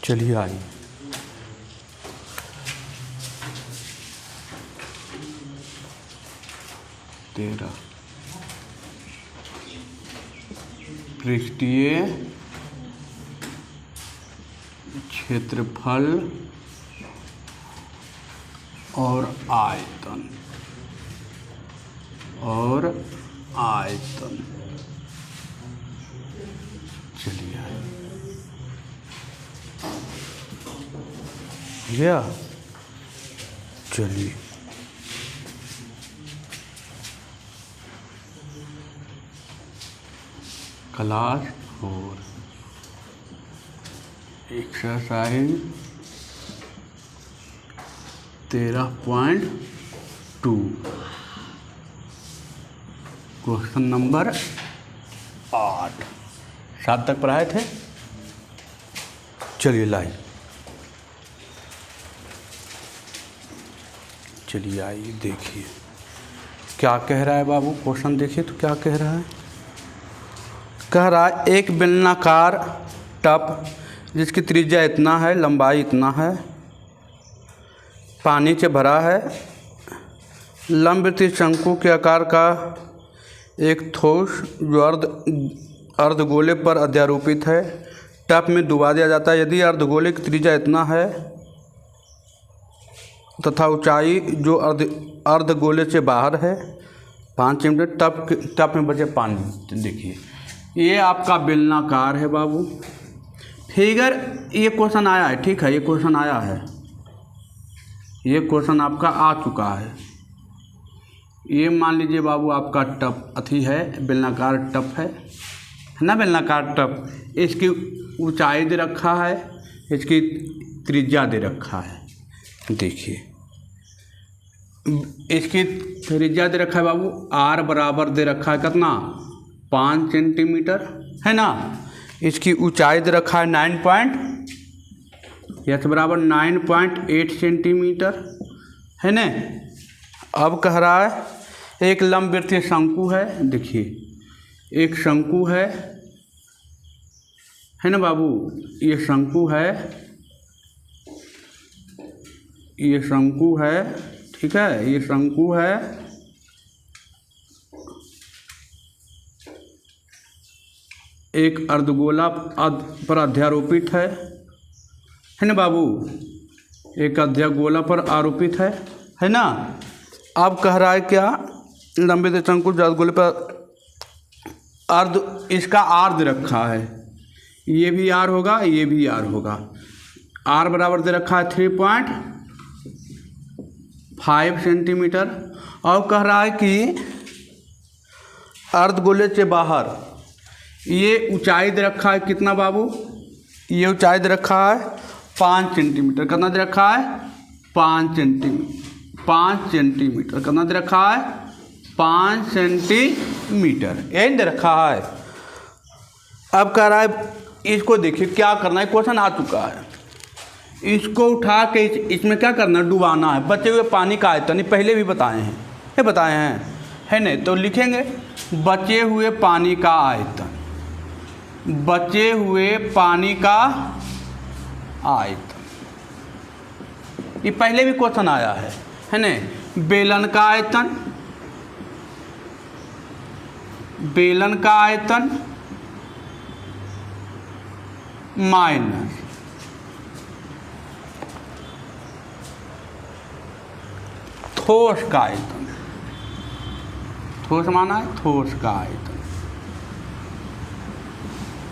चलिए आइए। तेरह पृष्ठीय क्षेत्रफल और आयतन चलिए गया। चलिए क्लास 4 एक्सरसाइज 13.2 क्वेश्चन नंबर 8 7 तक पढ़ाए थे। चलिए लाइए, चलिए आइए देखिए क्या कह रहा है बाबू। क्वेश्चन देखिए तो क्या कह रहा है। कह रहा है एक बेलनाकार टब जिसकी त्रिज्या इतना है, लंबाई इतना है, पानी से भरा है, लंबवृत्तीय शंकु के आकार का एक ठोस जो अर्धगोले पर अध्यारोपित है टब में डुबा दिया जाता है। यदि अर्धगोले की त्रिज्या इतना है तथा ऊंचाई जो अर्धगोले से बाहर है 5 सेंटीमीटर, टब में बचे पानी। देखिए ये आपका बेलनाकार है बाबू। फिगर ये क्वेश्चन आया है, ठीक है, ये क्वेश्चन आया है, ये क्वेश्चन आपका आ चुका है। ये मान लीजिए बाबू आपका टब अथी है, बेलनाकार टब है ना, बेलनाकार टब। इसकी ऊंचाई दे रखा है, इसकी त्रिज्या दे रखा है। देखिए इसकी त्रिज्या दे रखा है बाबू, आर बराबर दे रखा है कितना, 5 सेंटीमीटर है ना। इसकी ऊंचाई दे रखा है 9.8 सेंटीमीटर है ना। अब कह रहा है एक लंबवृत्तीय शंकु है। देखिए एक शंकु है ना बाबू, ये शंकु है, ये शंकु है, ठीक है, ये शंकु है। एक अर्धगोला पर अध्यारोपित है ना बाबू, एक अध्यागोला पर आरोपित है ना। अब कह रहा है क्या, लंबे शंकु अर्धगोले पर इसका आर दे रखा है, ये भी आर होगा, ये भी आर होगा। आर बराबर दे रखा है 3.5 सेंटीमीटर। और कह रहा है कि अर्धगोले से बाहर ये ऊंचाई दे रखा है कितना बाबू, ये ऊंचाई दे रखा है 5 सेंटीमीटर। कितना दे रखा है, 5 सेंटीमीटर। कितना दे रखा है, 5 सेंटीमीटर, यही दे रखा है। अब कह रहा है इसको देखिए क्या करना है, क्वेश्चन आ चुका है। इसको उठा के इसमें क्या करना है, डुबाना है। बचे हुए पानी का आयतन पहले भी बताए हैं, है नहीं, तो लिखेंगे बचे हुए पानी का आयतन, बचे हुए पानी का आयतन। ये पहले भी क्वेश्चन आया है ना। बेलन का आयतन, बेलन का आयतन माइनस ठोस का आयतन, ठोस माना है ठोस का आयतन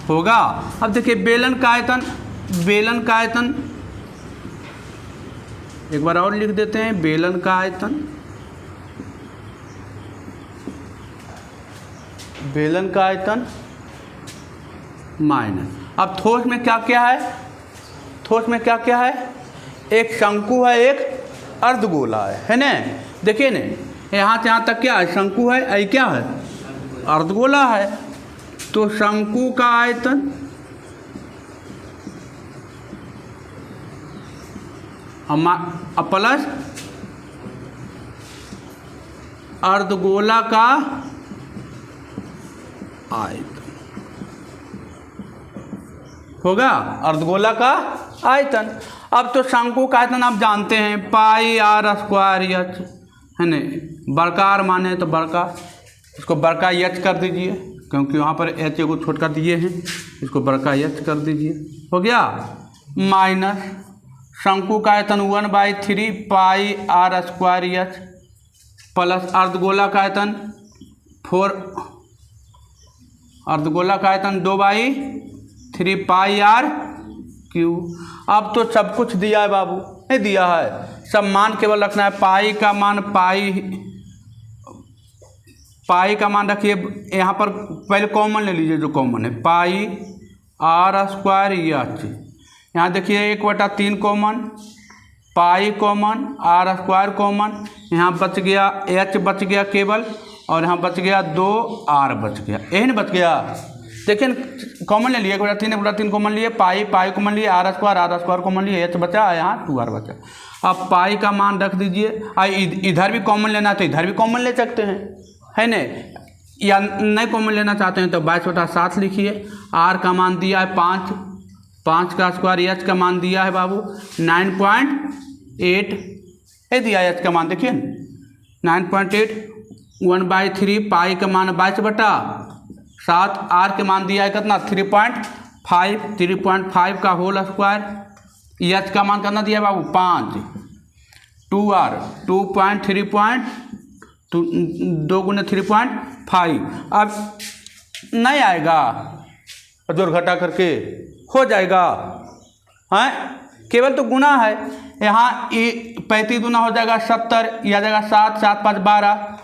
होगा। अब देखिए बेलन का आयतन, बेलन का आयतन एक बार और लिख देते हैं, बेलन का आयतन, बेलन का आयतन माइनस। अब ठोस में क्या क्या है, ठोस में क्या क्या है, एक शंकु है, एक अर्धगोला है ना। देखिए ना यहाँ से यहाँ तक क्या है, शंकु है, ऐ क्या है, अर्धगोला है। तो शंकु का आयतन प्लस अर्धगोला का आयतन होगा, अर्धगोला का आयतन। अब तो शंकु का आयतन आप जानते हैं पाई आर स्क्वायर एच है न, बड़का आर माने तो बड़का, इसको बड़का एच कर दीजिए क्योंकि वहाँ पर एच को छोटका दिए हैं, इसको बड़का एच कर दीजिए, हो गया। माइनस शंकु का आयतन 1/3 पाई आर स्क्वायर एच प्लस अर्धगोला का आयतन 4, अर्धगोला का आयतन 2/3 पाई आर क्यू। अब तो सब कुछ दिया है बाबू, नहीं दिया है, सब मान केवल रखना है। पाई का मान पाई का मान रखिए, यहाँ पर पहले कॉमन ले लीजिए जो कॉमन है, पाई आर स्क्वायर एच। यहाँ देखिए 1/3 common, pi common, r square common, यहाँ बच गया एच बच गया केवल, और यहाँ बच गया 2 आर बच गया, यही बच गया। देखिए कॉमन ले लिए, 1/3 कॉमन लिए, पाई कॉमन लिए, आर स्क्वायर कॉमन लिए, एच बचा, यहाँ 2 आर बचा। अब पाई का मान रख दीजिए, इधर भी कॉमन लेना तो इधर भी कॉमन ले सकते हैं, है न, या नहीं कॉमन लेना चाहते हैं तो 22/7 लिखिए। आर का मान दिया है 5 का स्क्वायर, एच का मान दिया है बाबू 9.8 है दिया है, एच का मान देखिए 9.8, 1/3 पाई का मान 22/7, आर के मान दिया है कितना 3.5 का होल स्क्वायर, एच का मान कितना दिया है बाबू 5, 2 आर 2 गुने 3.5। अब नहीं आएगा, जोड़ घटा करके हो जाएगा, हैं केवल तो गुना है। यहाँ 35 दूना हो जाएगा 70, यह जाएगा 7, 7 5 12,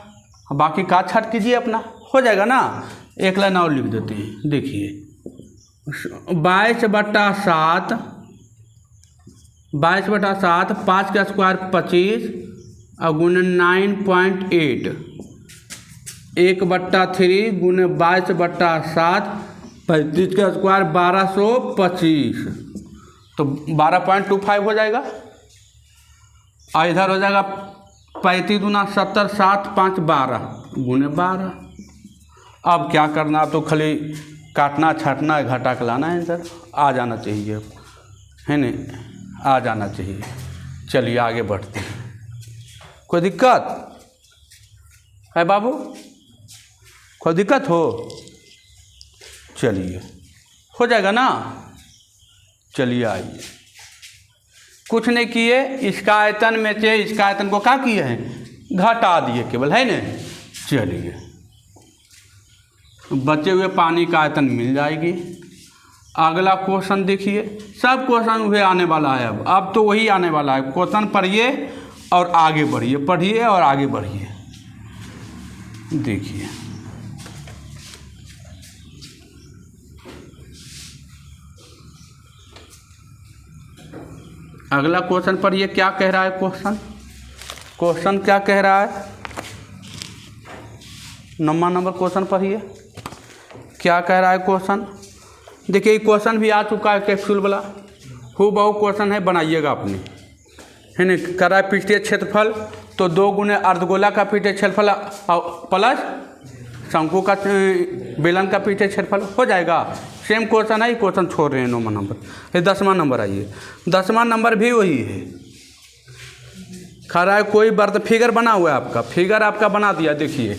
बाकी का छट कीजिए अपना, हो जाएगा ना। एक लाइन और लिख देते हैं, देखिए 22/7, 5 का स्क्वायर 25 और गुने 9.8, 1/3 गुने 22/7, 35 का स्क्वायर 1225, तो 12.25 हो जाएगा। और इधर हो जाएगा 35 दूना 70, 7 5 12 गुने 12। अब क्या करना, अब तो खाली काटना छाटना है, घटा के लाना है, इधर आ जाना चाहिए, है न, आ जाना चाहिए। चलिए आगे बढ़ते हैं। कोई दिक्कत है बाबू, कोई दिक्कत हो? चलिए हो जाएगा ना। चलिए आइए, कुछ नहीं किए, इसका आयतन में से इसका आयतन को क्या किए हैं, घटा दिए केवल, है न। चलिए बचे हुए पानी का आयतन मिल जाएगी। अगला क्वेश्चन देखिए, सब क्वेश्चन वही आने वाला है, अब तो वही आने वाला है। क्वेश्चन पढ़िए और आगे बढ़िए, पढ़िए और आगे बढ़िए। देखिए अगला क्वेश्चन पढ़िए, क्या कह रहा है क्वेश्चन क्या कह रहा है। 9वां नंबर क्वेश्चन पढ़िए, क्या कह रहा है क्वेश्चन। देखिए क्वेश्चन भी आ चुका है कैप्सूल वाला, हूबहू क्वेश्चन है, बनाइएगा अपने, है न। कर रहा है पृष्ठीय क्षेत्रफल, तो 2 गुने अर्धगोला का पृष्ठीय क्षेत्रफल प्लस शंकु का बेलन का पृष्ठीय क्षेत्रफल हो जाएगा। सेम क्वेश्चन है, क्वेश्चन छोड़ रहे हैं 9वां नंबर। ये 10वां नंबर आइए, 10वां नंबर भी वही है। खा रहा है कोई बर्द फिगर बना हुआ है, आपका फिगर आपका बना दिया, देखिए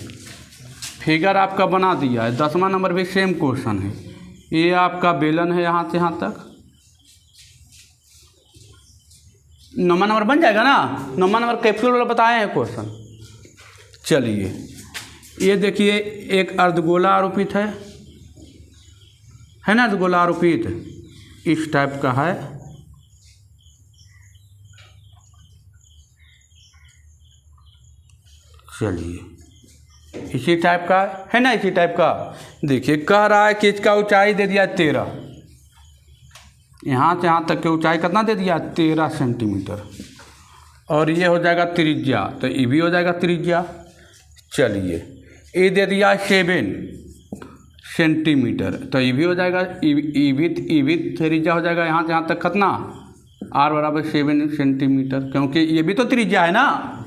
फिगर आपका बना दिया है। 10वां नंबर भी सेम क्वेश्चन है, ये आपका बेलन है यहाँ से यहाँ तक। 9वां नंबर बन जाएगा ना। 9वां नंबर कैप्सूल वाला बताए हैं क्वेश्चन। चलिए ये देखिए एक अर्धगोला आरोपित है ना, अर्धगोला आरोपित इस टाइप का है। चलिए इसी टाइप का है ना, इसी टाइप का। देखिए कह रहा है कि इसका ऊंचाई दे दिया 13, यहाँ से यहाँ तक की ऊंचाई कितना दे दिया 13 सेंटीमीटर, और ये हो जाएगा त्रिज्या, तो ये भी हो जाएगा त्रिज्या। चलिए ये दे दिया 7 सेंटीमीटर, तो ये भी हो जाएगा, ये भी त्रिज्या हो जाएगा। यहाँ से यहाँ तक कितना r बराबर 7 सेंटीमीटर, क्योंकि ये भी तो त्रिज्या है ना।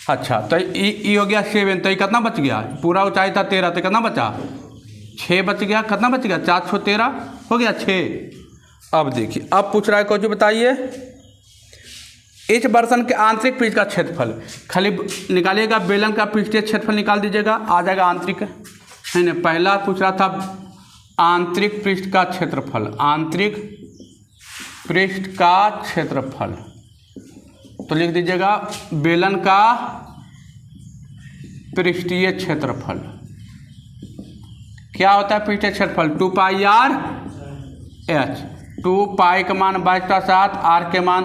अच्छा तो ये हो गया 7, तो ये कितना बच गया, पूरा ऊंचाई था 13, तो कितना बचा 6 बच गया। कितना बच गया 4 6 13 हो गया 6। अब देखिए, अब पूछ रहा है कुछ बताइए। इस बर्तन के आंतरिक पृष्ठ का क्षेत्रफल, खाली निकालिएगा, बेलन का पृष्ठीय क्षेत्रफल निकाल दीजिएगा, आ जाएगा आंतरिक, है ना। पहला पूछ रहा था आंतरिक पृष्ठ का क्षेत्रफल, आंतरिक पृष्ठ का क्षेत्रफल, तो लिख दीजिएगा बेलन का पृष्ठीय क्षेत्रफल। क्या होता है पृष्ठीय क्षेत्रफल? 2 पाई आर एच। 2 पाई का मान 22/7, आर के मान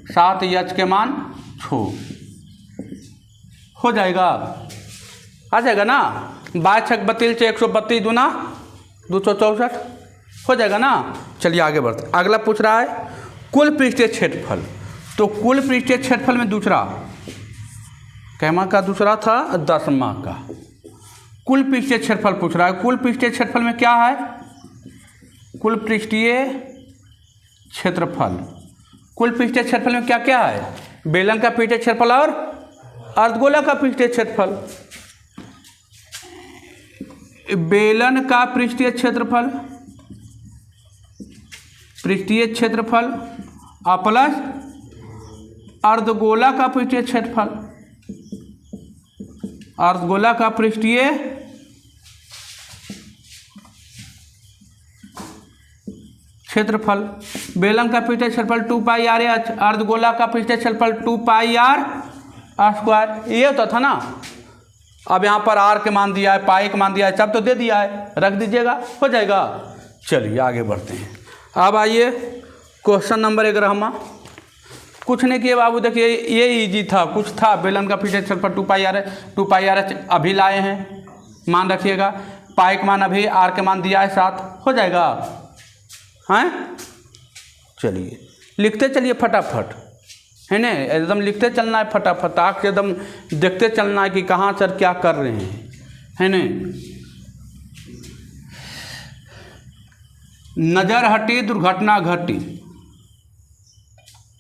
7, एच के मान 6 हो जाएगा, आ जाएगा ना। 22×6 = 132 दूना 264 हो जाएगा ना। चलिए आगे बढ़ते। अगला पूछ रहा है कुल पृष्ठीय क्षेत्रफल, तो कुल पृष्ठीय क्षेत्रफल में दूसरा कैमा का दूसरा था 10वां का कुल पृष्ठीय क्षेत्रफल पूछ रहा है। कुल पृष्ठीय क्षेत्रफल में क्या है? कुल पृष्ठीय क्षेत्रफल, कुल पृष्ठीय क्षेत्रफल में क्या क्या है? बेलन का पृष्ठीय क्षेत्रफल और अर्धगोला का पृष्ठीय क्षेत्रफल। बेलन का पृष्ठीय क्षेत्रफल, पृष्ठीय क्षेत्रफल प्लस अर्धगोला का पृष्ठीय क्षेत्रफल, अर्धगोला का पृष्ठीय क्षेत्रफल। बेलन का पृष्ठीय क्षेत्रफल 2 पाई आर एच, अर्धगोला का पृष्ठीय क्षेत्रफल 2 पाई आर स्क्वायर। ये होता था ना। अब यहाँ पर आर के मान दिया है, पाई के मान दिया है, सब तो दे दिया है, रख दीजिएगा, हो जाएगा। चलिए आगे बढ़ते हैं। अब आइए क्वेश्चन नंबर 11। कुछ नहीं किए बाबू, देखिए ये इजी था, कुछ था। बेलन का पृष्ठीय क्षेत्रफल 2 पाई आर एच अभी लाए हैं, मान रखिएगा। पाई का मान अभी, आर के मान दिया है 7, हो जाएगा। हैं, चलिए लिखते चलिए फटाफट, है ना। एकदम लिखते चलना है फटाफट, आँख से एकदम देखते चलना है कि कहाँ सर क्या कर रहे हैं, है ना। नज़र हटी दुर्घटना घटी,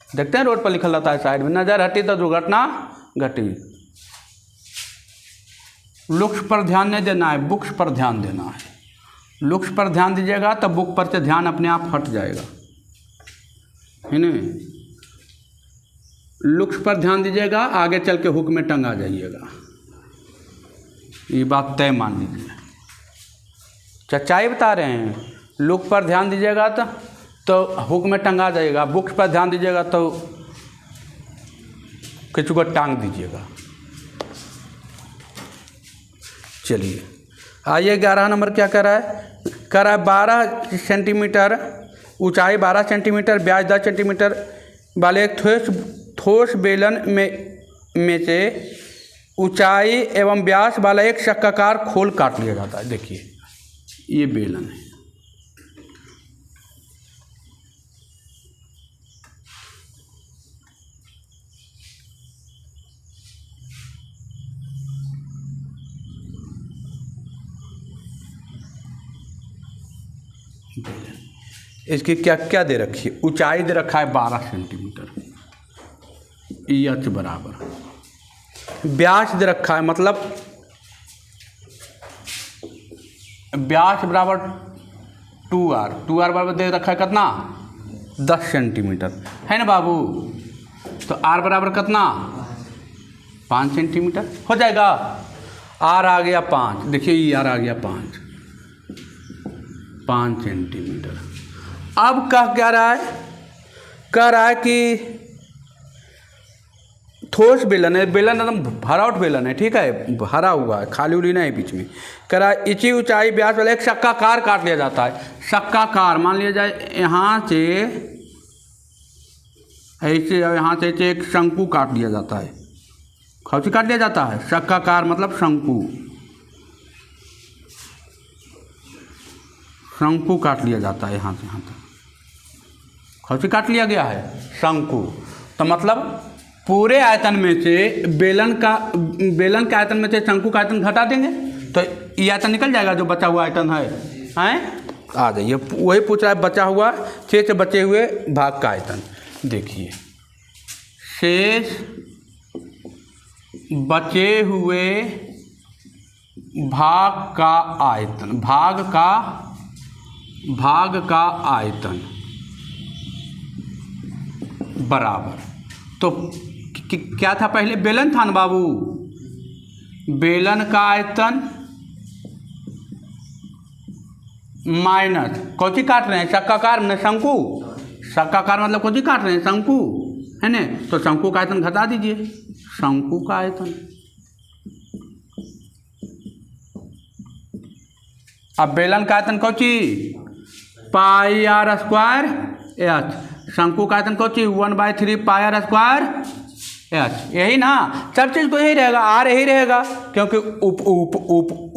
देखते हैं रोड पर लिखा रहता है साइड में, नज़र हटी तो दुर्घटना घटी। लुक्स पर ध्यान नहीं देना है, बुक्स पर ध्यान देना है। लुक्स पर ध्यान दीजिएगा तो बुक पर से ध्यान अपने आप हट जाएगा, है ना। लुक्स पर ध्यान दीजिएगा, आगे चल के हुक में टंगा जाइएगा, ये बात तय मान लीजिए। सच्चाई बता रहे हैं। लुक पर ध्यान दीजिएगा तो हुक में टंगा जाएगा, बुक्स पर ध्यान दीजिएगा तो किसी को टांग दीजिएगा। चलिए आइए 11 नंबर क्या कर रहा है? कर रहा है 12 सेंटीमीटर ऊंचाई, 12 सेंटीमीटर व्यास 10 सेंटीमीटर वाले एक ठोस बेलन में से ऊंचाई एवं व्यास वाला एक शक्काकार खोल काट लिया जाता है। देखिए ये बेलन है, इसकी क्या क्या दे रखी है? ऊंचाई दे रखा है 12 सेंटीमीटर, एच बराबर। व्यास दे रखा है, मतलब व्यास बराबर 2r, 2r बराबर दे रखा है कितना? 10 सेंटीमीटर, है ना बाबू। तो r बराबर कितना? 5 सेंटीमीटर हो जाएगा। r आ गया 5, देखिए ये r आ गया 5 सेंटीमीटर। अब क्या रहा है? कह रहा है कि ठोस बेलन है, बेलन एकदम भरा आउट बेलन है, ठीक है, भरा हुआ है, खाली उली नहीं बीच में। कह रहा है इसी ऊंचाई व्यास वाला एक शक्काकार काट लिया जाता है। शक्काकार मान लिया जाए यहाँ से ऐसे, यहाँ से ऐसे एक शंकु काट लिया जाता है। खौची काट लिया जाता है? शक्काकार मतलब शंकु, शंकु काट लिया जाता है यहाँ से यहाँ तक। खौची काट लिया गया है? शंकु। तो मतलब पूरे आयतन में से बेलन के आयतन में से शंकु का आयतन घटा देंगे तो ये आयतन निकल जाएगा, जो बचा हुआ आयतन है। आ जाइए, वही पूछ रहा है बचा हुआ शेष से बचे हुए भाग का आयतन। देखिए शेष बचे हुए भाग का आयतन, भाग का आयतन बराबर। तो क्या था पहले, बेलन था ना बाबू, बेलन का आयतन माइनस कौची काट रहे हैं, शंक्वाकार में शंकु, शंक्वाकार मतलब कौची काट रहे हैं, शंकु है ना, तो शंकु का आयतन घटा दीजिए, शंकु का आयतन। अब बेलन का आयतन कौची, पाई आर स्क्वायर एच, शंकु का आयतन कौची 1/3 पाई आर स्क्वायर एच, यही ना, सब चीज़ तो यही रहेगा, आर यही रहेगा, क्योंकि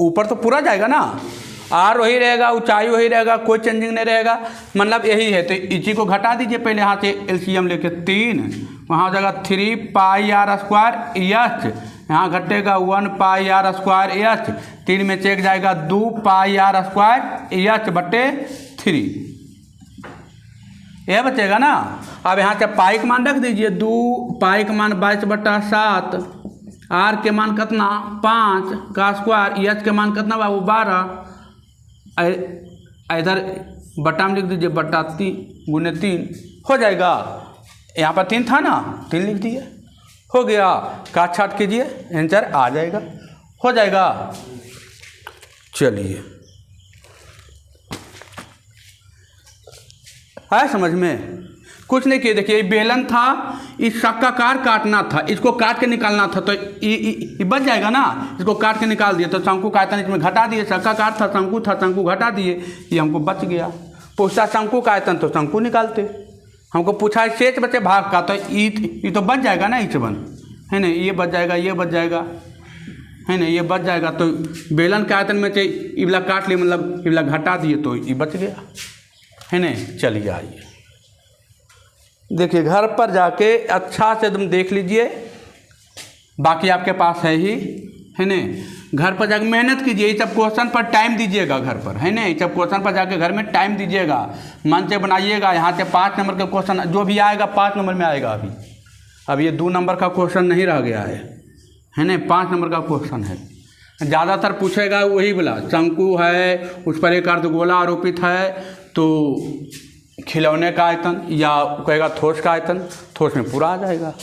ऊपर तो पूरा जाएगा ना, आर वही रहेगा, ऊंचाई वही रहेगा, कोई चेंजिंग नहीं रहेगा, मतलब यही है। तो इसी को घटा दीजिए पहले, यहाँ से एलसीएम लेके 3, वहाँ हो जाएगा 3 पाई आर स्क्वायर एच, यहाँ घटेगा 1 पाई आर स्क्वायर एच, 3 में चेक जाएगा 2 पाई आर स्क्वायर एच बटे 3, यह बचेगा ना। अब यहाँ से पाई का मान रख दीजिए, 2 पाई का मान 22/7, आर के मान कितना 5 का स्क्वायर, एच के मान कितना बाबू 12, इधर बटा में लिख दीजिए, बटा 3 गुने 3 हो जाएगा, यहाँ पर 3 था ना, 3 लिख दिए, हो गया, काट छाट कीजिए, आंसर आ जाएगा, हो जाएगा। चलिए, है समझ में, कुछ नहीं किए, देखिए बेलन था, इस शंक्वाकार काटना था, इसको काट के निकालना था, तो ये बच जाएगा ना, इसको काट के निकाल दिए, तो शंकु का आयतन इसमें घटा दिए, शंक्वाकार था, शंकु था, शंकु घटा दिए, ये हमको बच गया। पूछता शंकु का आयतन तो शंकु निकालते, हमको पूछा है शेष बचे भाग का, तो ये तो बच जाएगा ना, H1 है ना, ये बच जाएगा, ये बच जाएगा है ना, ये बच जाएगा, तो बेलन के आयतन में से ये वाला काट लिए, मतलब ये वाला घटा दिए, तो ये बच गया है ना। चलिए आइए, देखिए घर पर जाके अच्छा से तुम देख लीजिए, बाकी आपके पास है ही है ना, घर पर जाके मेहनत कीजिए, ये सब क्वेश्चन पर टाइम दीजिएगा घर पर है ना, ये सब क्वेश्चन पर जाके घर में टाइम दीजिएगा, मन से बनाइएगा। यहाँ से 5 नंबर का क्वेश्चन जो भी आएगा 5 नंबर में आएगा, अभी ये 2 नंबर का क्वेश्चन नहीं रह गया है ना, 5 नंबर का क्वेश्चन है। ज़्यादातर पूछेगा वही बोला, शंकु है, उस पर एक अर्धगोला आरोपित है, तो खिलौने का आयतन, या कहेगा ठोस का आयतन, ठोस में पूरा आ जाएगा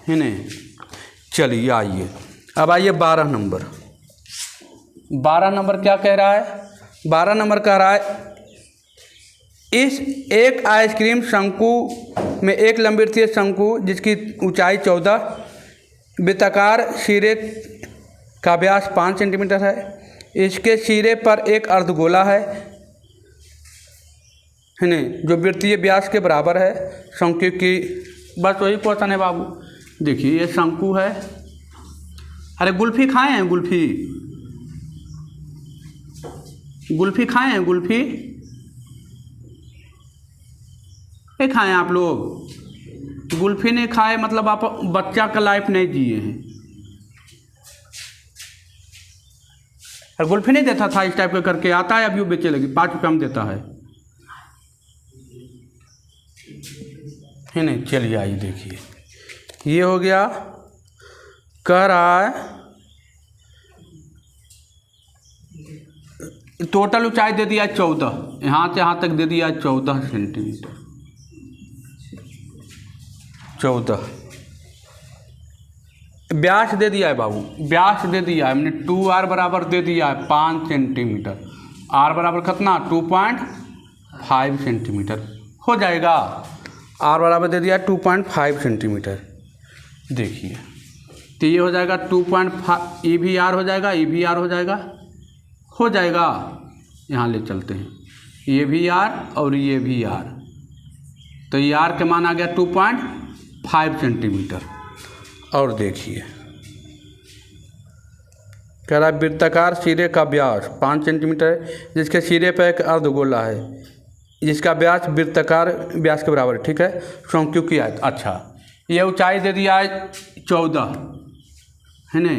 है ना। चलिए आइए, अब आइए 12 नंबर। 12 नंबर क्या कह रहा है, 12 नंबर कह रहा है, इस एक आइसक्रीम शंकु में एक लंबवृत्तीय शंकु जिसकी ऊंचाई 14, वृत्ताकार सिरे का व्यास 5 सेंटीमीटर है, इसके सिरे पर एक अर्धगोला है ना, जो वृत्तीय व्यास के बराबर है, शंकु की, बस वही क्वेश्चन है बाबू। देखिए ये शंकु है, अरे गुल्फी खाए हैं, गुल्फी खाए हैं, गुल्फी नहीं खाए हैं आप लोग, गुल्फी नहीं खाए मतलब आप बच्चा का लाइफ नहीं जिए हैं। अरे गुल्फी नहीं देता था, इस टाइप का करके आता है, अभी वो बेचे लगी, 5 रुपये में देता है नहीं। चलिए आइए देखिए, ये हो गया, कह रहा है टोटल ऊंचाई दे दिया 14, यहाँ से यहाँ तक दे दिया 14 सेंटीमीटर, 14। व्यास दे दिया है बाबू, व्यास दे दिया है, हमने 2r बराबर दे दिया है 5 सेंटीमीटर, r बराबर कितना 2.5 सेंटीमीटर हो जाएगा, r बराबर दे दिया 2.5 सेंटीमीटर। देखिए तो ये हो जाएगा 2.5, ये भी r हो जाएगा, ये भी r हो जाएगा, यहाँ ले चलते हैं, ये भी r और ये भी r, तो ये r के मान आ गया 2.5 सेंटीमीटर। और देखिए कह रहा है वृत्ताकार सिरे का व्यास 5 सेंटीमीटर है, जिसके सिरे पर एक अर्धगोला है, जिसका व्यास वृत्ताकार व्यास के बराबर है, ठीक है। शंकु की आयत, अच्छा ये ऊंचाई दे दिया है 14 है ना,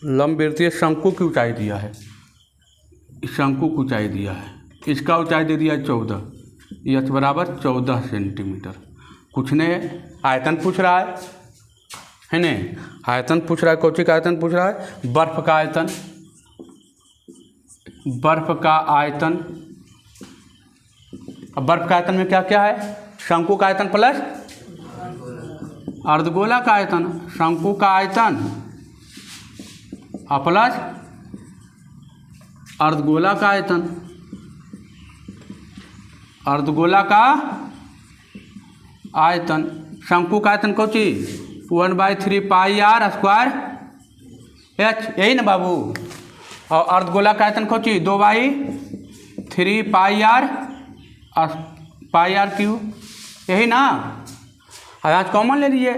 लंबवृत्तीय शंकु की ऊंचाई दिया है, शंकु की ऊंचाई दिया है, इसका ऊंचाई दे दिया है 14, एच बराबर 14 सेंटीमीटर। कुछ ने आयतन पूछ रहा है, है ने। आयतन पूछ रहा है, कौची का आयतन पूछ रहा है? बर्फ का आयतन। बर्फ का आयतन। अब बर्फ का आयतन में क्या क्या है? शंकु का आयतन प्लस अर्धगोला का आयतन। शंकु का आयतन प्लस अर्धगोला का आयतन। अर्धगोला का आयतन। शंकु का आयतन कौची? 1/3 पाई आर स्क्वायर एच, यही ना बाबू। और अर्धगोला का आयतन कौची? 2/3 पाई आर क्यू, यही ना। आज कॉमन ले लीजिए,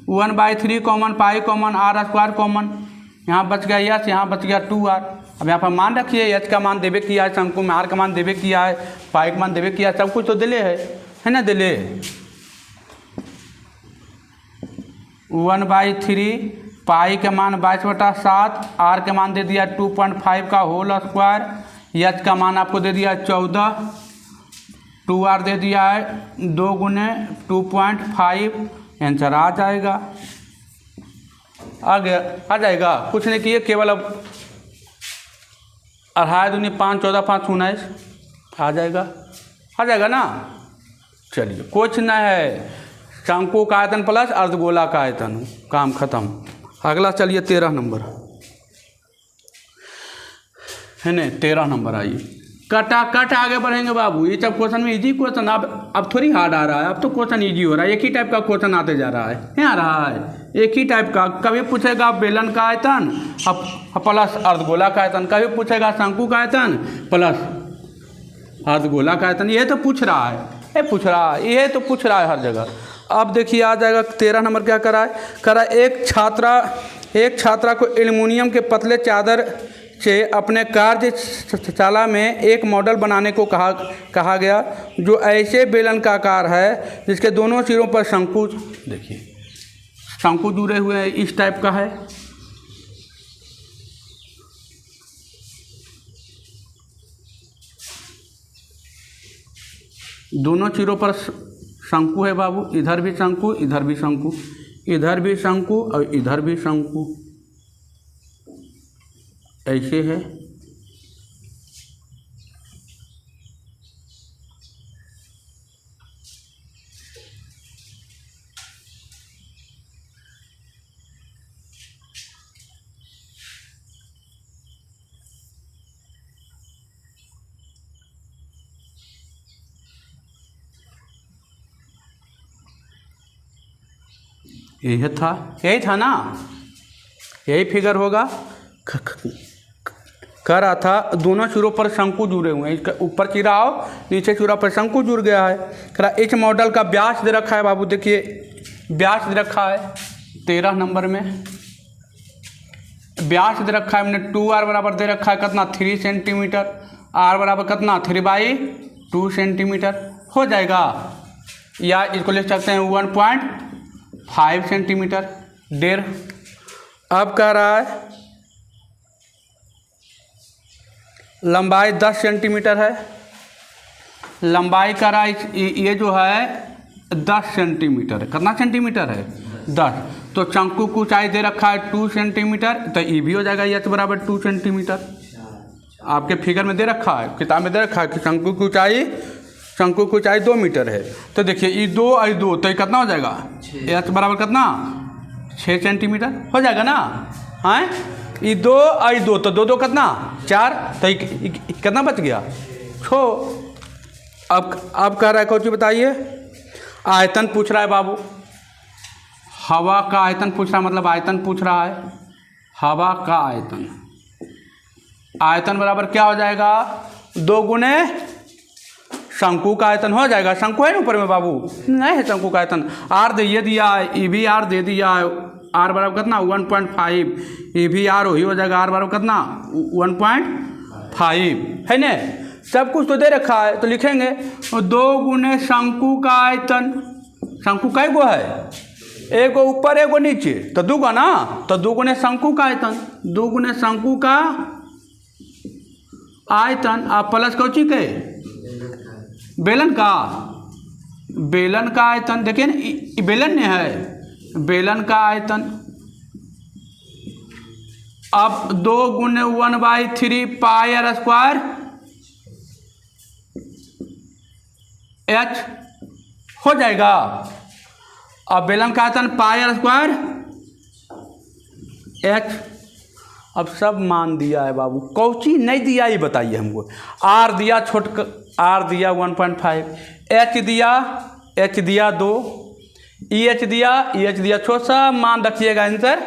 1/3 common, pi common, r square common, यहाँ बच गया एच, यहाँ बच गया 2r। अब यहाँ पर मान रखिए, एच का मान देवे किया है शंकु में, आर का मान देवे किया है, पाई का मान देवे किया है, सब कुछ तो दिले है ना, दिले। 1/3 पाई के मान 22/7, आर के मान दे दिया 2.5 का होल स्क्वायर, एच का मान आपको दे दिया 14, 2r दे दिया है 2 × 2.5, आंसर आ जाएगा। आ गया, आ जाएगा। कुछ नहीं किए, केवल अब 2.5 दूनी 5, 14 5 19 आ जाएगा, आ जाएगा ना। चलिए, कुछ नहीं है, शंकु का आयतन प्लस अर्धगोला का आयतन, काम खत्म। अगला चलिए 13 नंबर है ना। 13 नंबर आइए, कटाकट आगे बढ़ेंगे बाबू। ये सब क्वेश्चन में इजी क्वेश्चन, अब थोड़ी हार्ड आ रहा है, अब तो क्वेश्चन इजी हो रहा है। एक ही टाइप का क्वेश्चन आते जा रहा है, नहीं आ रहा है, एक ही टाइप का। कभी पूछेगा बेलन का आयतन प्लस अर्धगोला का आयतन, कभी पूछेगा शंकु का आयतन प्लस अर्धगोला का आयतन। ये तो पूछ रहा है, ये पूछ रहा है, ये तो पूछ रहा है हर जगह। अब देखिए आ जाएगा 13 नंबर। क्या करा है? एक छात्रा को एल्युमिनियम के पतले चादर से अपने कार्यशाला में एक मॉडल बनाने को कहा गया, जो ऐसे बेलन का आकार है जिसके दोनों सिरों पर शंकु, देखिए शंकु जुड़े हुए हैं, इस टाइप का है। दोनों सिरों पर शंकु है बाबू, इधर भी शंकु, इधर भी शंकु, इधर भी शंकु और इधर भी शंकु, ऐसे है। यही था ना, यही फिगर होगा। कह रहा था दोनों सिरों पर शंकु जुड़े हुए हैं, इसका ऊपर चिरा हो, नीचे सिरा पर शंकु जुड़ गया है। कह रहा इस मॉडल का व्यास दे रखा है बाबू, देखिए व्यास दे रखा है 13 नंबर में, व्यास दे रखा है हमने 2r बराबर दे रखा है कितना, 3 सेंटीमीटर, r बराबर कितना 3/2 सेंटीमीटर हो जाएगा, या इसको लिख सकते हैं 1.5 सेंटीमीटर डेढ़। अब कह रहा है लंबाई 10 सेंटीमीटर है, लंबाई का रहा ये जो है 10 सेंटीमीटर, कितना सेंटीमीटर है 10। तो शंकु की ऊंचाई दे रखा है 2 सेंटीमीटर, तो ये भी हो जाएगा एच बराबर 2 सेंटीमीटर। आपके फिगर में दे रखा है, किताब में दे रखा है कि शंकु की ऊंचाई 2 मीटर है। तो देखिए ये 2 और 2 तो ये कितना हो जाएगा, एच बराबर कितना 6 सेंटीमीटर हो जाएगा ना। हाँ, ये 2 और 2 तो 2 कितना 4, तो कितना बच गया 6। अब कह रहा है कौन सी बताइए, आयतन पूछ रहा है बाबू, हवा का आयतन पूछ रहा है, मतलब आयतन पूछ रहा है, हवा का आयतन। आयतन बराबर क्या हो जाएगा 2 गुने शंकु का आयतन हो जाएगा। शंकु है ना ऊपर में बाबू, नहीं है शंकु का आयतन। आर दे दिया है, ई भी आर दे दिया है, आर बराबर कितना 1.5, ई भी आर वही हो जाएगा, आर बराबर कितना 1.5 है ना। सब कुछ तो दे रखा है, तो लिखेंगे 2 गुने शंकु का आयतन। शंकु कै गो है, एगो ऊपर एगो नीचे, तो 2 गो ना, तो 2 गुने शंकु का आयतन, 2 गुने शंकु का आयतन। आप प्लस कौची के बेलन का आयतन। देखिए ना बेलन ने है, बेलन का आयतन। अब 2 गुने 1/3 पाई आर स्क्वायर एच हो जाएगा। अब बेलन का आयतन पाई आर स्क्वायर एच। अब सब मान दिया है बाबू, कौची नहीं दिया ये बताइए हमको। आर दिया आर दिया 1.5, एच दिया 2, EH दिया छोटा, सब मान रखिएगा, आंसर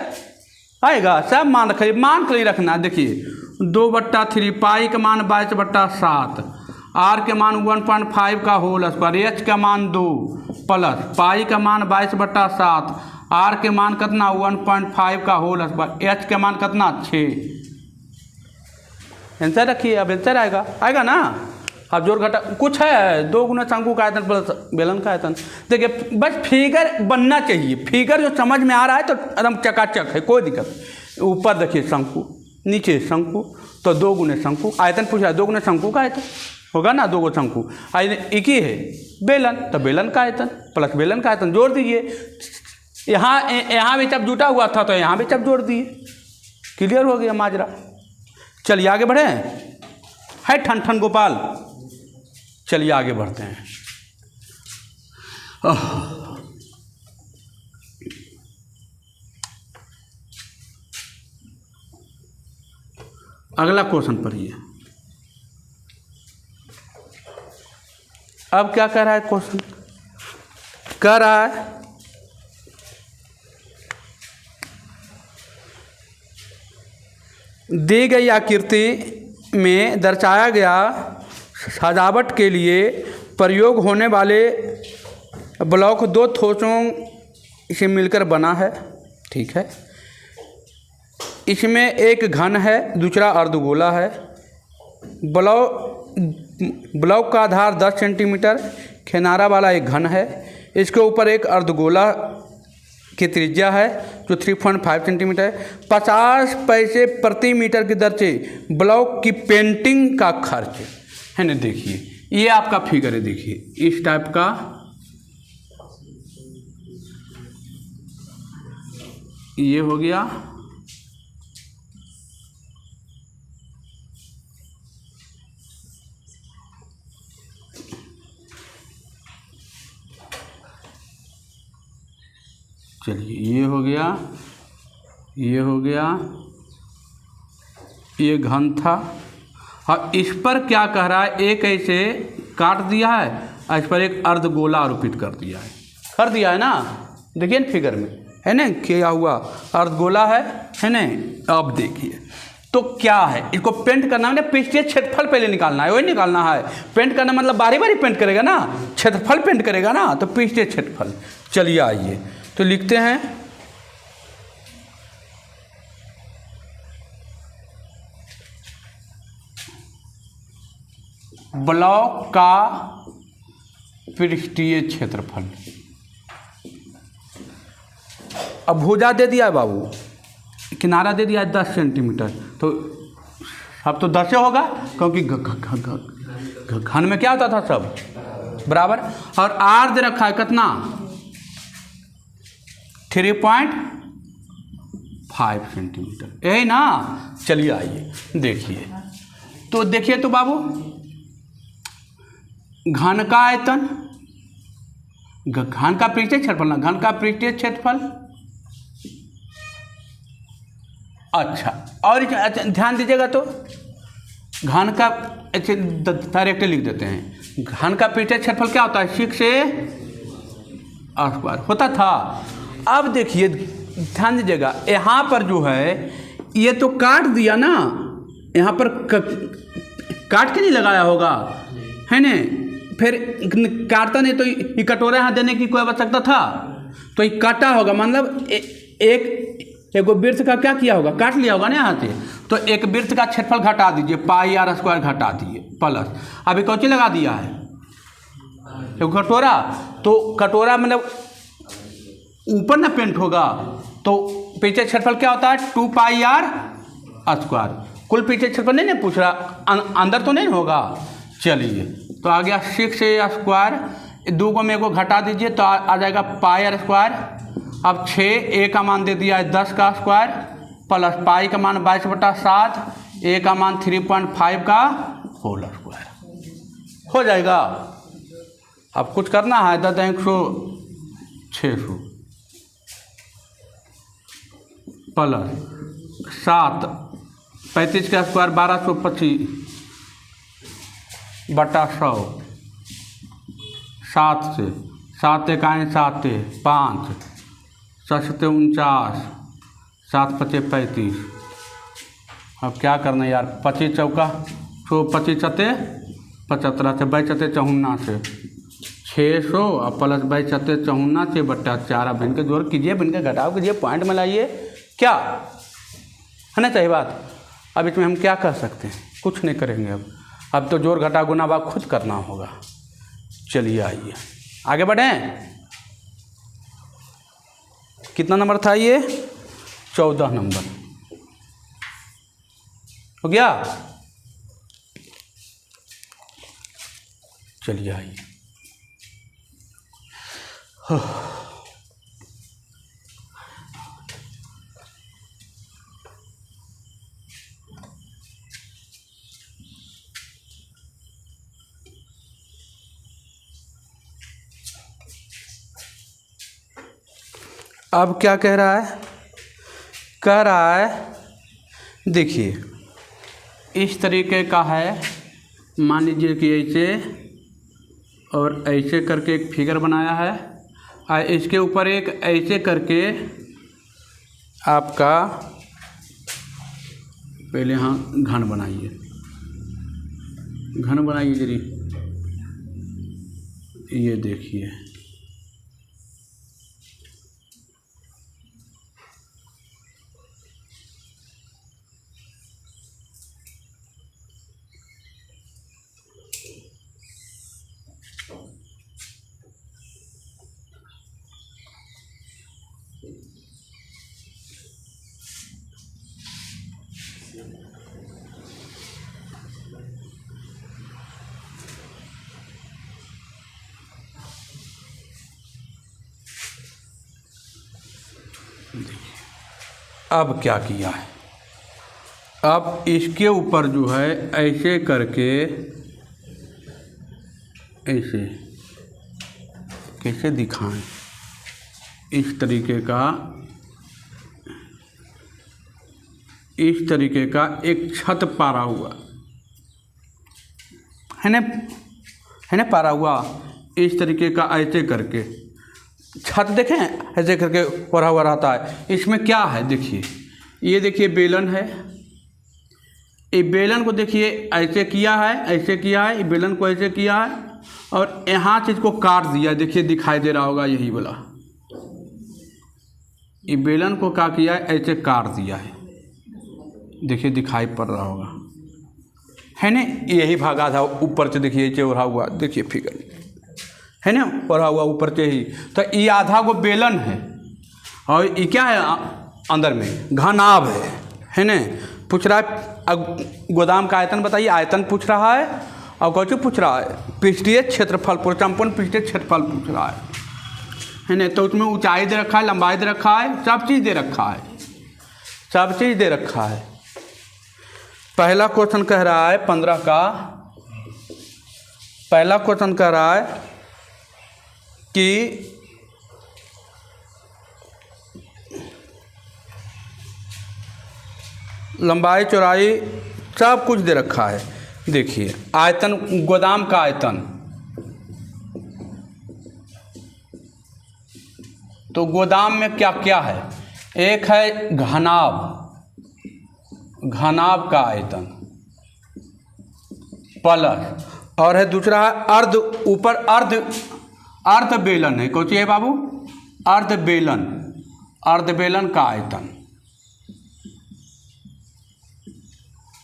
आएगा। सब मान रखिए, मान कर ही रखना। देखिए 2/3 पाई का मान 22/7, आर के मान 1.5 का होल स्क्वायर, एच का मान 2 प्लस पाई का मान 22/7, आर के मान कितना 1.5 का होल स्क्वायर, एच के मान कितना 6। आंसर रखिए, अब आंसर आएगा ना। अब जोड़ घटा कुछ है, 2 गुना शंकु का आयतन प्लस बेलन का आयतन। देखिए बस फिगर बनना चाहिए, फिगर जो समझ में आ रहा है तो एकदम चकाचक है, कोई दिक्कत नहीं। ऊपर देखिए शंकु, नीचे शंकु, तो 2 गुने शंकु, आयतन पूछा है 2 गुने शंकु का आयतन होगा ना, 2 गो शंकु, एक ही है बेलन, तो बेलन का आयतन प्लस बेलन का आयतन जोड़ दीजिए। यहाँ भी जब जुटा हुआ था तो यहाँ भी जब जोड़ दिए, क्लियर हो गया माजरा। चलिए आगे बढ़े, है ठन गोपाल। चलिए आगे बढ़ते हैं। अगला क्वेश्चन पढ़िए। अब क्या कह रहा है क्वेश्चन, कह रहा है दी गई आकृति में दर्शाया गया सजावट के लिए प्रयोग होने वाले ब्लॉक 2 ठोसों से मिलकर बना है, ठीक है। इसमें एक घन है, दूसरा अर्धगोला है। ब्लॉक का आधार 10 सेंटीमीटर, किनारा वाला एक घन है। इसके ऊपर एक अर्धगोला की त्रिज्या है जो 3.5 सेंटीमीटर है। 50 पैसे प्रति मीटर की दर से ब्लॉक की पेंटिंग का खर्च है ना। देखिए ये आपका फिगर है, देखिए इस टाइप का ये हो गया। चलिए ये हो गया, ये हो गया, ये घन था। अब इस पर क्या कह रहा है, एक ऐसे काट दिया है और इस पर एक अर्धगोला आरोपित कर दिया है ना। देखिए ना फिगर में है ना क्या हुआ, अर्धगोला है ना। अब देखिए तो क्या है, इसको पेंट करना है, पृष्ठीय क्षेत्रफल पहले निकालना है, वही निकालना है। पेंट करना मतलब बारी बारी पेंट करेगा ना, क्षेत्रफल पेंट करेगा ना, तो पृष्ठीय क्षेत्रफल। चलिए आइए तो लिखते हैं ब्लॉक का पृष्ठीय क्षेत्रफल। अब भुजा दे दिया है बाबू, किनारा दे दिया है 10 सेंटीमीटर, तो अब तो 10 होगा क्योंकि घन में क्या होता था सब बराबर। और आर दे रखा है कितना 3.5 सेंटीमीटर, यही ना। चलिए आइए देखिए, तो देखिए तो बाबू घन का आयतन, घन का पृष्ठीय क्षेत्रफल ना, घन का पृष्ठीय क्षेत्रफल। अच्छा और ध्यान दीजिएगा तो घन का डायरेक्ट लिख देते हैं। घन का पृष्ठीय क्षेत्रफल क्या होता है, 6 स्क्वायर होता था। अब देखिए ध्यान दीजिएगा, यहाँ पर जो है ये तो काट दिया ना, यहाँ पर काट के नहीं लगाया होगा है ना। फिर काटता नहीं तो ये कटोरा यहाँ देने की कोई आवश्यकता था, तो ये काटा होगा, मतलब एक वृत्त का क्या किया होगा, काट लिया होगा ना यहाँ से। तो एक वृत्त का क्षेत्रफल घटा दीजिए, पाई आर स्क्वायर घटा दिए प्लस अभी कौची लगा दिया है एक कटोरा। तो कटोरा मतलब ऊपर ना पेंट होगा, तो पीछे क्षेत्रफल क्या होता है 2 पाई आर स्क्वायर। कुल पीछे क्षेत्रफल नहीं पूछ रहा, अंदर तो नहीं होगा। चलिए तो आ गया 6 स्क्वायर, 2 को में को घटा दीजिए तो आ जाएगा पाई आर स्क्वायर। अब 6 ए का मान दे दिया है 10 का स्क्वायर प्लस पाई का मान 22/7, ए का मान 3.5 का होल स्क्वायर हो जाएगा। अब कुछ करना है 10 100 600 प्लस 7 35 का स्क्वायर 1225/100 7 से 7 1 7 5 7 7 49 7 5 35। अब क्या करना यार 25 चौका 25 7 75 से 22 7 54 से 600 और प्लस 22 7 54 से बट्टा 4। अब इनके जोड़ कीजिए, इनके घटाव कीजिए, पॉइंट में लाइए, क्या है ना सही बात। अब इसमें हम क्या कर सकते हैं, कुछ नहीं करेंगे। अब तो जोड़ घटा गुना भाग खुद करना होगा। चलिए आइए आगे बढ़ें। कितना नंबर था ये, 14 नंबर हो गया। चलिए आइए। अब क्या कह रहा है, कह रहा है देखिए इस तरीके का है, मान लीजिए कि ऐसे और ऐसे करके एक फिगर बनाया है और इसके ऊपर एक ऐसे करके आपका पहले हाँ घन बनाइए, घन बनाइए जरी, ये देखिए अब क्या किया है, अब इसके ऊपर जो है ऐसे करके ऐसे कैसे दिखाएं, इस तरीके का एक छत पारा हुआ है ना पारा हुआ, इस तरीके का ऐसे करके छत देखें ऐसे करके पड़ा हुआ रहता है। इसमें क्या है देखिए, ये देखिए बेलन है, ये बेलन को देखिए ऐसे किया है, ऐसे किया है, ये बेलन को ऐसे किया है और यहाँ से इसको काट दिया, देखिए दिखाई दे रहा होगा यही वाला, ये बेलन को क्या किया है ऐसे काट दिया है, देखिए दिखाई पड़ रहा होगा है ना। यही भागा था ऊपर से, देखिए ऐसे ओढ़ा हुआ, देखिए फिगर है ना ओढ़ा हुआ ऊपर से ही, तो ये आधा को बेलन है और ये क्या है अंदर में घनाभ है ना। पूछ रहा है गोदाम का आयतन बताइए, आयतन पूछ रहा है और कौन पूछ रहा है, पृष्ठीय क्षेत्रफल, संपूर्ण पृष्ठीय क्षेत्रफल पूछ रहा है ना। तो उसमें ऊंचाई दे रखा है, लंबाई दे रखा है, सब चीज़ दे रखा है, सब चीज़ दे रखा है। पहला क्वेश्चन कह रहा है 15 का, पहला क्वेश्चन कह रहा है कि लंबाई चौड़ाई सब कुछ दे रखा है। देखिए आयतन, गोदाम का आयतन, तो गोदाम में क्या क्या है, एक है घनाभ, घनाभ का आयतन प्लस, और है दूसरा है अर्ध, ऊपर अर्ध बेलन है, कौन सी है बाबू, अर्ध बेलन, अर्ध बेलन का आयतन।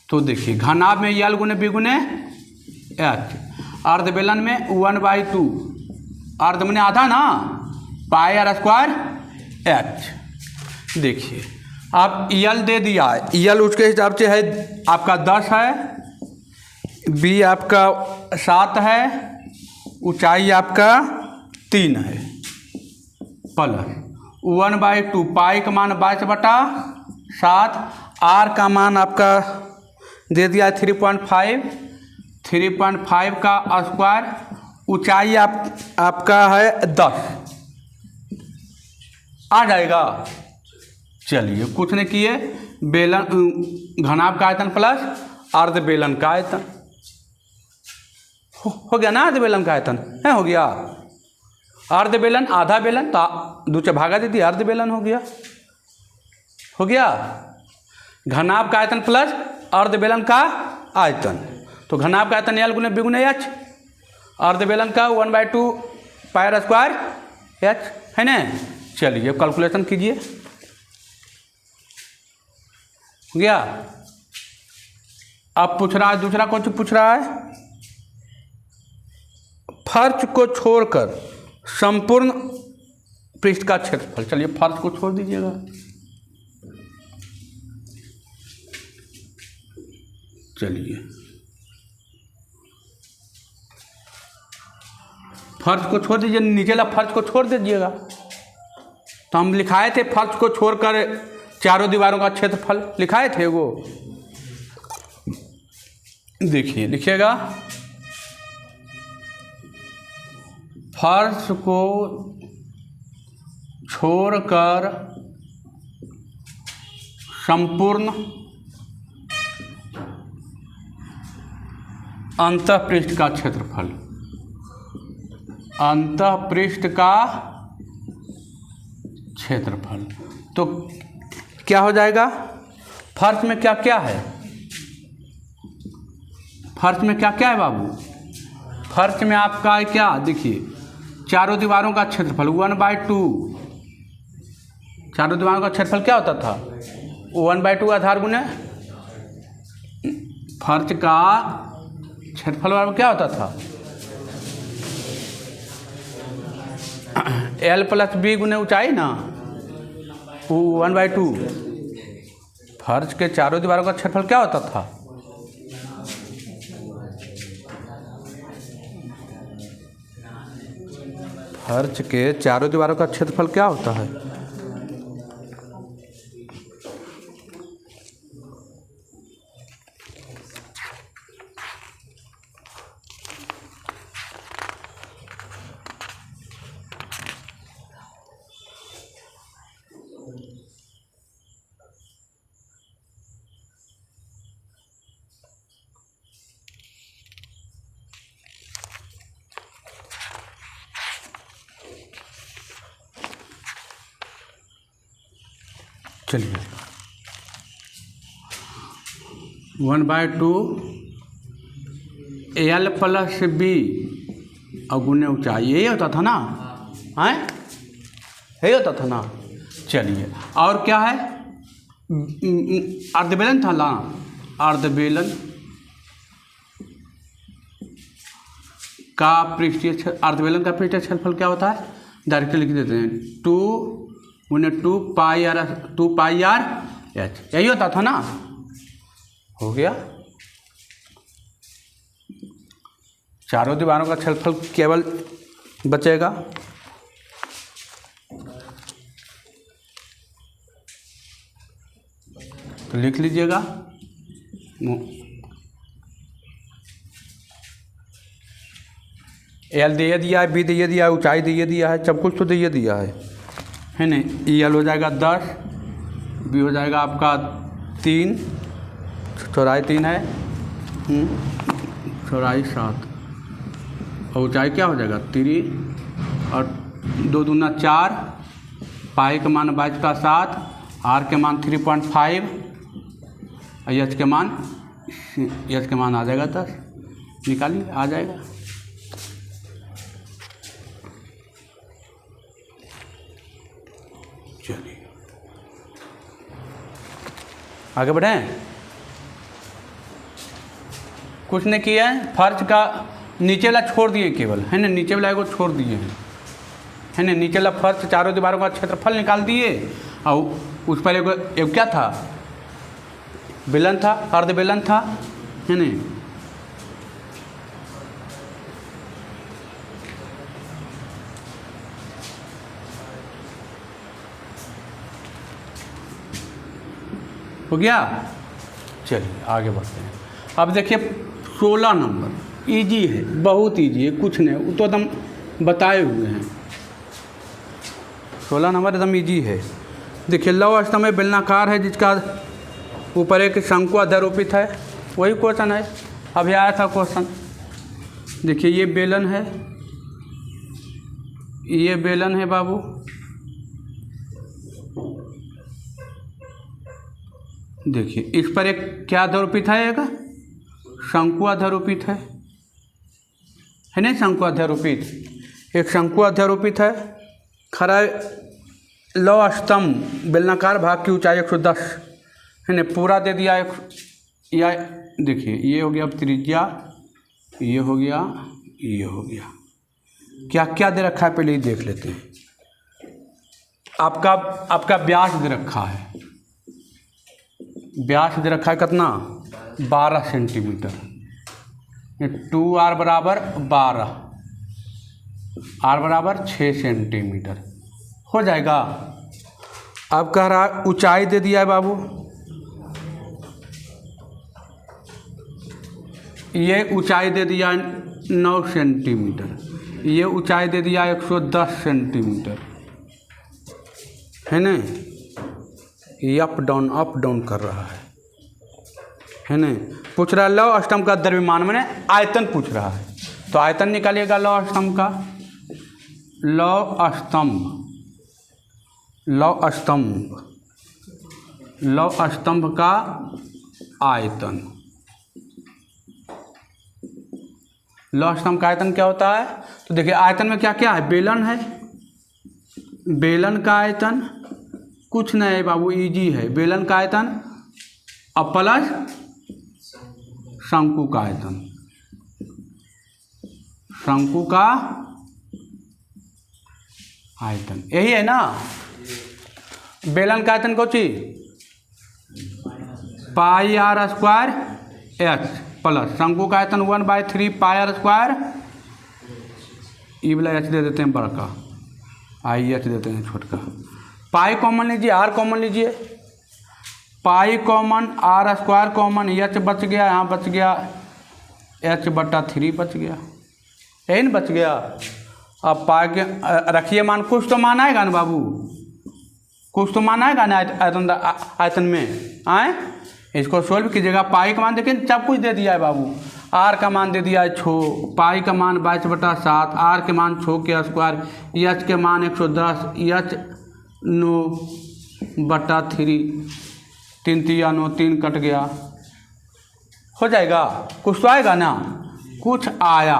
तो देखिए घनाभ में यल गुने बिगुने एच, अर्ध बेलन में 1/2, अर्ध में आधा ना, पाई आर स्क्वायर एच। देखिए अब यल दे दिया है, यल उसके हिसाब से है आपका 10 है, बी आपका 7 है, ऊंचाई आपका 3 है प्लस, 1/2 पाई का मान 22/7, आर का मान आपका दे दिया है 3.5 का स्क्वायर, ऊंचाई आपका है 10 आ जाएगा। चलिए कुछ नहीं किए, बेलन घनाभ का आयतन प्लस अर्ध बेलन का आयतन हो गया ना, अर्ध बेलन का आयतन है, हो गया। अर्ध बेलन आधा बेलन तो 2 से भागा दे दिया, अर्ध बेलन हो गया, हो गया। घनाभ का आयतन प्लस अर्ध बेलन का आयतन, तो घनाभ का आयतन L गुने B गुने H, अर्ध बेलन का 1/2 पाई स्क्वायर H है ना। चलिए कैलकुलेशन कीजिए, हो गया। अब पूछ रहा है दूसरा क्वेश्चन, पूछ रहा है फर्श को छोड़कर संपूर्ण पृष्ठ का क्षेत्रफल। चलिए फर्श को छोड़ दीजिएगा, चलिए फर्श को छोड़ दीजिए, नीचेला फर्श को छोड़ दीजिएगा। तो हम लिखाए थे फर्श को छोड़कर चारों दीवारों का क्षेत्रफल लिखाए थे वो, देखिए लिखिएगा फर्श को छोड़कर संपूर्ण अंतःपृष्ठ का क्षेत्रफल, अंतःपृष्ठ का क्षेत्रफल। तो क्या हो जाएगा, फर्श में क्या क्या है, फर्श में क्या क्या है बाबू, फर्श में आपका है क्या, देखिए चारों दीवारों का क्षेत्रफल 1/2, चारों दीवारों का क्षेत्रफल क्या होता था 1/2 आधार गुने फर्श का क्षेत्रफल वाला क्या होता था L + B गुने ऊंचाई ना 1/2। फर्श के चारों दीवारों का क्षेत्रफल क्या होता था, फर्श के चारों दीवारों का क्षेत्रफल क्या होता है, चलिए 1/2 L + B और गुने ऊंचाई, यही होता था ना, हैं यही होता था ना। चलिए और क्या है, अर्धबेलन था ना, अर्धबेलन का पृष्ठीय अर्धबेलन का पृष्ठीय क्षेत्रफल क्या होता है, डायरेक्टली लिख देते हैं 2 गुने 2 पाई r H, यही होता था ना, हो गया। चारों दीवारों का क्षेत्रफल केवल बचेगा, तो लिख लीजिएगा L दे दिया है, B दे दिया है, ऊंचाई दे दिया है, सब कुछ तो दे दिया है ना। L हो जाएगा 10, B हो जाएगा आपका 3, चौड़ाई 3 है, चौड़ाई 7 और ऊंचाई क्या हो जाएगा 3 और 2 दूना 4, पाई का मान 22/7, R के मान 3.5 और H के मान आ जाएगा 10, निकालिए आ जाएगा। चलिए आगे बढ़ें, कुछ नहीं किया है, फर्श का नीचे वाला छोड़ दिए केवल, है ना, नीचे वाला को छोड़ दिए हैं, है ना, नीचे वाला फर्श चारों दीवारों का क्षेत्रफल निकाल दिए और उस पर एक क्या था, बेलन था, अर्ध बेलन था, है ना। हो गया। चलिए आगे बढ़ते हैं। अब देखिए 16 नंबर इजी है, बहुत इजी है, कुछ नहीं, वो तो एकदम बताए हुए हैं। 16 नंबर एकदम इजी है। देखिए लौह अष्टक में बेलनाकार है जिसका ऊपर एक शंकु अध्यारोपित है, वही क्वेश्चन है, अभी आया था क्वेश्चन। देखिए ये बेलन है, ये बेलन है बाबू, देखिए इस पर एक क्या अध्यारोपित है, एक शंकु अध्यारोपित है नहीं, शंकु अध्यारोपित, एक शंकु अध्यारोपित है। खरा लौह अष्टक बेलनाकार भाग की ऊंचाई 110 है ना, पूरा दे दिया एक, या देखिए ये हो गया अब त्रिज्या, ये हो गया, ये हो गया, क्या क्या दे रखा है पहले ही देख लेते हैं। आपका व्यास दे रखा है, व्यास दे रखा है कितना, 12 सेंटीमीटर, 2r बराबर 12, r बराबर 6 सेंटीमीटर हो जाएगा। अब कह रहा है ऊंचाई दे दिया है बाबू, ये ऊंचाई दे दिया 9 सेंटीमीटर, ये ऊंचाई दे दिया 110 सेंटीमीटर है ना। ये अप डाउन कर रहा है ना। पूछ रहा है लौह अष्टक का द्रव्यमान, मैंने आयतन पूछ रहा है, तो आयतन निकालिएगा लौह अष्टक का, लौह स्तंभ का आयतन, लौह स्तंभ का आयतन क्या होता है, तो देखिए आयतन में क्या क्या है, बेलन है, बेलन का आयतन कुछ नहीं है बाबू, इजी है, बेलन का आयतन अब प्लस शंकु का आयतन, शंकु का आयतन यही है ना। बेलन का आयतन कौन सी, पाई r स्क्वायर h प्लस शंकु का आयतन 1/3 पाई r स्क्वायर, ई वाला h दे देते हैं बड़का, आई h देते हैं छोटका, पाई कॉमन लीजिए, r कॉमन लीजिए, pi common, r square common, h बच गया, यहाँ बच गया h/3 बच गया, यही ना बच गया। अब पाई के रखिए मान, कुछ तो मान आएगा ना बाबू, कुछ तो मान आएगा ना आयतन में आए, इसको सोल्व कीजिएगा। पाई का मान देखिए सब कुछ दे दिया है बाबू, r का मान दे दिया है 6, पाई का मान 22/7, r के मान 6 के स्क्वायर, h के मान 110, h 9/3, 3 3 9, 3 कट गया, हो जाएगा। कुछ तो आएगा ना, कुछ आया।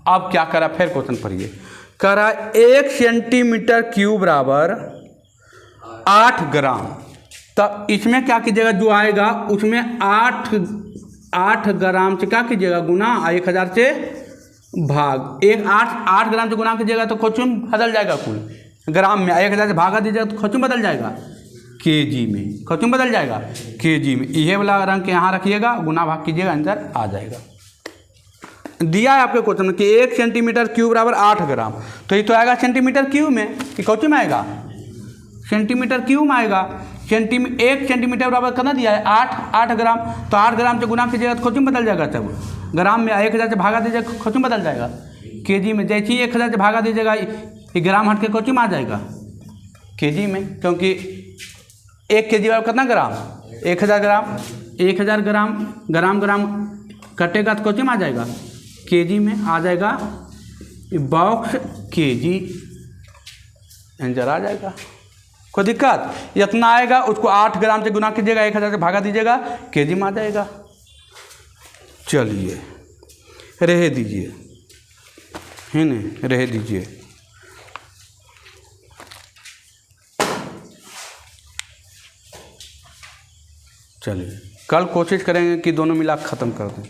अब क्या करा, फिर क्वेश्चन पढ़िए, करा 1 सेंटीमीटर क्यूब बराबर 8 ग्राम, तब इसमें क्या कीजिएगा, जो आएगा उसमें 8 ग्राम से क्या कीजिएगा, गुना 1000 से भाग, 8 ग्राम से गुना कीजिएगा तो क्वेश्चन बदल जाएगा, कुल ग्राम में 1000 से भागा दीजिएगा तो क्वेश्चन बदल जाएगा केजी में, क्वेश्चन बदल जाएगा केजी में। ये वाला रंग के यहाँ रखिएगा, गुना भाग कीजिएगा, आंसर आ जाएगा। दिया है आपके क्वेश्चन में कि 1 सेंटीमीटर क्यूब बराबर 8 ग्राम, तो ये तो आएगा सेंटीमीटर क्यूब में, कि क्वेश्चन में आएगा सेंटीमीटर क्यूब में आएगा। 1 सेंटीमीटर बराबर कितना दिया है, 8 ग्राम, तो 8 ग्राम से गुना कीजिएगा तो क्वेश्चन बदल जाएगा, तब ग्राम में 1000 से भागा दीजिएगा क्वेश्चन बदल जाएगा केजी में। जैसे ही 1000 से भागा दीजिएगा ये ग्राम हट के क्वेश्चन में आ जाएगा केजी में, क्योंकि 1 केजी बराबर कितना ग्राम, 1000 ग्राम, 1000 ग्राम ग्राम कटेगा तो क्वेश्चन में आ जाएगा केजी में, आ जाएगा बॉक्स केजी, आंसर आ जाएगा। कोई दिक्कत, इतना आएगा, उसको 8 ग्राम से गुना कीजिएगा, 1000 से भागा दीजिएगा, केजी में आ जाएगा। चलिए रह दीजिए, है ना, रह दीजिए। चलिए कल कोशिश करेंगे कि दोनों मिला ख़त्म कर दें,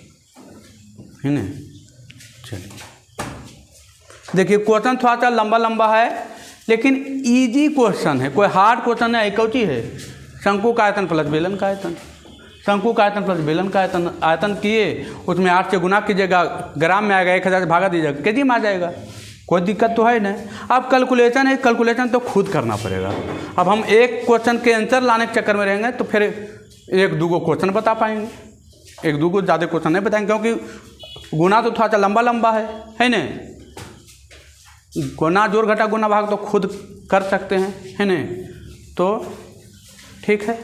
है ना। चलिए देखिए क्वेश्चन थोड़ा सा लंबा है, लेकिन इजी क्वेश्चन है, कोई हार्ड क्वेश्चन है। कौन सी है, शंकु का आयतन प्लस बेलन का आयतन, शंकु का आयतन प्लस बेलन का आयतन, आयतन किए उसमें 8 से गुना कीजिएगा, ग्राम में आएगा, 1000 से भागा दीजिएगा, केजी में आ जाएगा, कोई दिक्कत तो है नहीं। अब कैलकुलेशन है, कैलकुलेशन तो खुद करना पड़ेगा। अब हम एक क्वेश्चन के आंसर लाने के चक्कर में रहेंगे तो फिर एक दो को क्वेश्चन बता पाएंगे, एक दो को ज़्यादा क्वेश्चन नहीं बताएंगे, क्योंकि गुना तो थोड़ा सा लंबा लंबा है नहीं। गुना जोड़ घटा गुना भाग तो खुद कर सकते हैं, है नहीं। तो ठीक है।